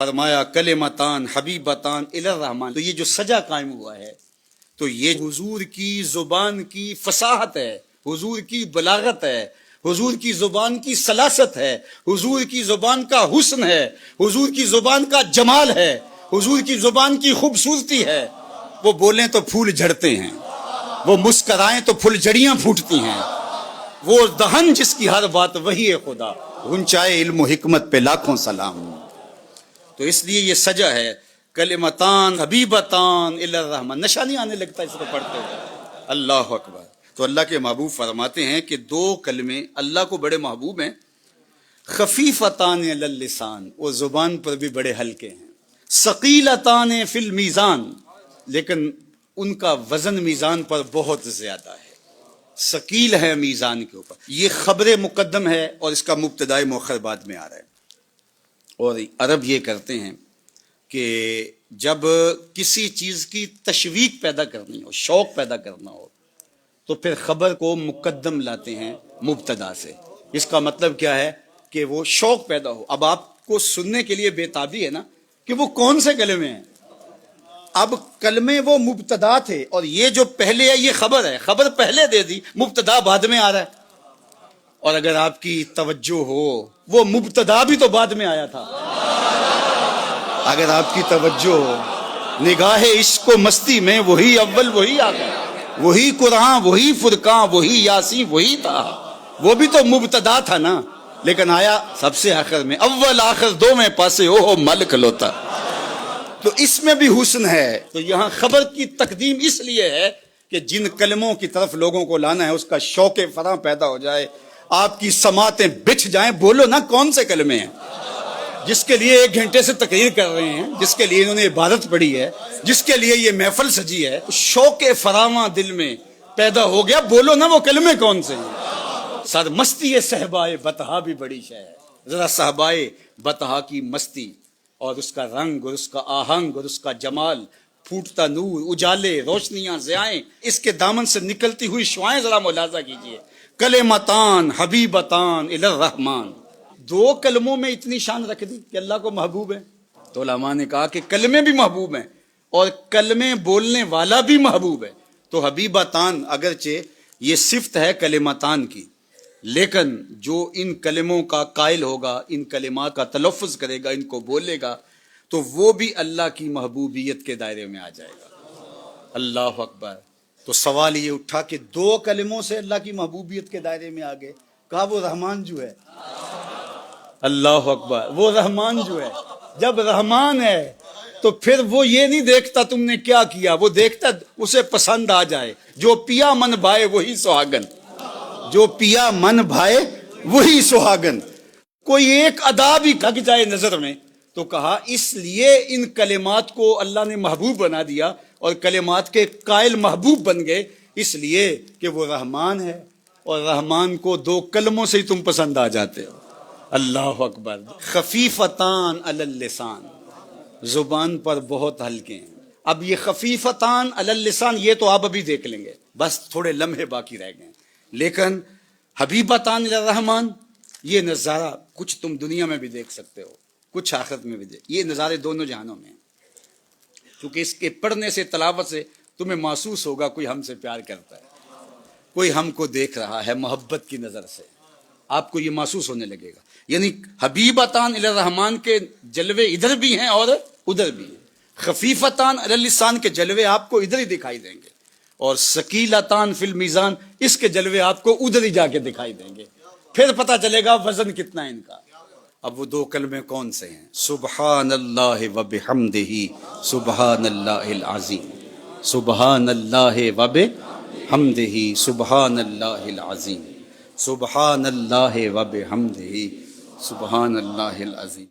فرمایا کلمتان حبیبتان الی الرحمن. تو یہ جو سجا قائم ہوا ہے تو یہ حضور کی زبان کی فصاحت ہے، حضور کی بلاغت ہے، حضور کی زبان کی سلاست ہے، حضور کی زبان کا حسن ہے، حضور کی زبان کا جمال ہے، حضور کی زبان کی خوبصورتی ہے. وہ بولیں تو پھول جھڑتے ہیں، وہ مسکرائیں تو پھول جڑیاں پھوٹتی ہیں، وہ دہن جس کی ہر بات وہی ہے خدا، گنچائے علم و حکمت پہ لاکھوں سلام. تو اس لیے یہ سجا ہے کلمتان حبیبتان الی الرحمن. نشہ نہیں آنے لگتا اس کو پڑھتے ہوئے. اللہ اکبر. تو اللہ کے محبوب فرماتے ہیں کہ دو کلمے اللہ کو بڑے محبوب ہیں. خفیفتان علی اللسان، وہ زبان پر بھی بڑے ہلکے ہیں. ثقیلتان فی المیزان، لیکن ان کا وزن میزان پر بہت زیادہ ہے، ثقیل ہے میزان کے اوپر. یہ خبر مقدم ہے اور اس کا مبتدائے مؤخر بعد میں آ رہا ہے. اور عرب یہ کرتے ہیں کہ جب کسی چیز کی تشویق پیدا کرنی ہو، شوق پیدا کرنا ہو، تو پھر خبر کو مقدم لاتے ہیں مبتدا سے. اس کا مطلب کیا ہے کہ وہ شوق پیدا ہو. اب آپ کو سننے کے لیے بےتابی ہے نا کہ وہ کون سے کلمے ہیں. اب کلمے وہ مبتدا تھے اور یہ جو پہلے ہے یہ خبر ہے. خبر پہلے دے دی، مبتدا بعد میں آ رہا ہے. اور اگر آپ کی توجہ ہو وہ مبتدا بھی تو بعد میں آیا تھا. اگر آپ کی توجہ ہو، نگاہ عشق و مستی میں وہی اول وہی آخر، وہی قرآن وہی فرقان وہی یاسین وہی تھا. وہ بھی تو مبتدا تھا نا، لیکن آیا سب سے آخر میں. اول آخر دو میں پاسے او ملک لوتا. تو اس میں بھی حسن ہے. تو یہاں خبر کی تقدیم اس لیے ہے کہ جن کلموں کی طرف لوگوں کو لانا ہے اس کا شوق فراں پیدا ہو جائے، آپ کی سماعتیں بچھ جائیں. بولو نا کون سے کلمے ہیں جس کے لیے 1 گھنٹے سے تقریر کر رہے ہیں، جس کے لیے انہوں نے عبادت پڑھی ہے، جس کے لیے یہ محفل سجی ہے. شوق فراواں دل میں پیدا ہو گیا. بولو نا وہ کلمے کون سے ہیں. سر مستی صحبائے بطحا بھی بڑی شے ہے. ذرا صحبائے بطحا کی مستی اور اس کا رنگ اور اس کا آہنگ اور اس کا جمال، پھوٹتا نور، اجالے، روشنیاں، ضیائیں، اس کے دامن سے نکلتی ہوئی شعائیں ذرا ملاحظہ کیجئے. کلمتان حبیبتان الی الرحمن. 2 کلموں میں اتنی شان رکھ دی کہ اللہ کو محبوب ہے. تو علماء نے کہا کہ کلمے بھی محبوب ہیں اور کلمے بولنے والا بھی محبوب ہے. تو حبیبتان اگرچہ یہ صفت ہے کلمتان کی، لیکن جو ان کلموں کا قائل ہوگا، ان کلمات کا تلفظ کرے گا، ان کو بولے گا، تو وہ بھی اللہ کی محبوبیت کے دائرے میں آ جائے گا. اللہ اکبر. تو سوال یہ اٹھا کہ 2 کلموں سے اللہ کی محبوبیت کے دائرے میں آ گئے. کہا وہ رحمان جو ہے. اللہ اکبر. وہ رحمان جو ہے، جب رحمان ہے تو پھر وہ یہ نہیں دیکھتا تم نے کیا کیا، وہ دیکھتا اسے پسند آ جائے. جو پیا من بھائے وہی سہاگن، جو پیا من بھائے وہی سہاگن. کوئی ایک ادا بھی ڈھک جائے نظر میں تو کہا اس لیے ان کلمات کو اللہ نے محبوب بنا دیا اور کلمات کے قائل محبوب بن گئے، اس لیے کہ وہ رحمان ہے اور رحمان کو 2 کلموں سے ہی تم پسند آ جاتے ہو. اللہ اکبر. خفیفتان علی اللسان، زبان پر بہت ہلکے ہیں. اب یہ خفیفتان علی اللسان یہ تو آپ ابھی دیکھ لیں گے، بس تھوڑے لمحے باقی رہ گئے. لیکن حبیبتان الی الرحمن یہ نظارہ کچھ تم دنیا میں بھی دیکھ سکتے ہو، کچھ آخرت میں بھی یہ نظارے دونوں جہانوں میں ہیں. کیونکہ اس کے پڑھنے سے، تلاوت سے تمہیں محسوس ہوگا کوئی ہم سے پیار کرتا ہے، کوئی ہم کو دیکھ رہا ہے محبت کی نظر سے. آپ کو یہ محسوس ہونے لگے گا. یعنی حبیبتان الی الرحمن کے جلوے ادھر بھی ہیں اور ادھر بھی ہیں. خفیفتان علی اللسان کے جلوے آپ کو ادھر ہی دکھائی دیں گے، اور ثقیلتان فی المیزان اس کے جلوے آپ کو ادھر ہی جا کے دکھائی دیں گے. پھر پتہ چلے گا وزن کتنا ہے ان کا. اب وہ 2 کلمے کون سے ہیں؟ سبحان اللہ و بحمدہ سبحان اللہ العظیم. سبحان اللہ و بحمدہ سبحان اللہ العظیم. سبحان اللہ و بحمدہ سبحان اللہ العظیم.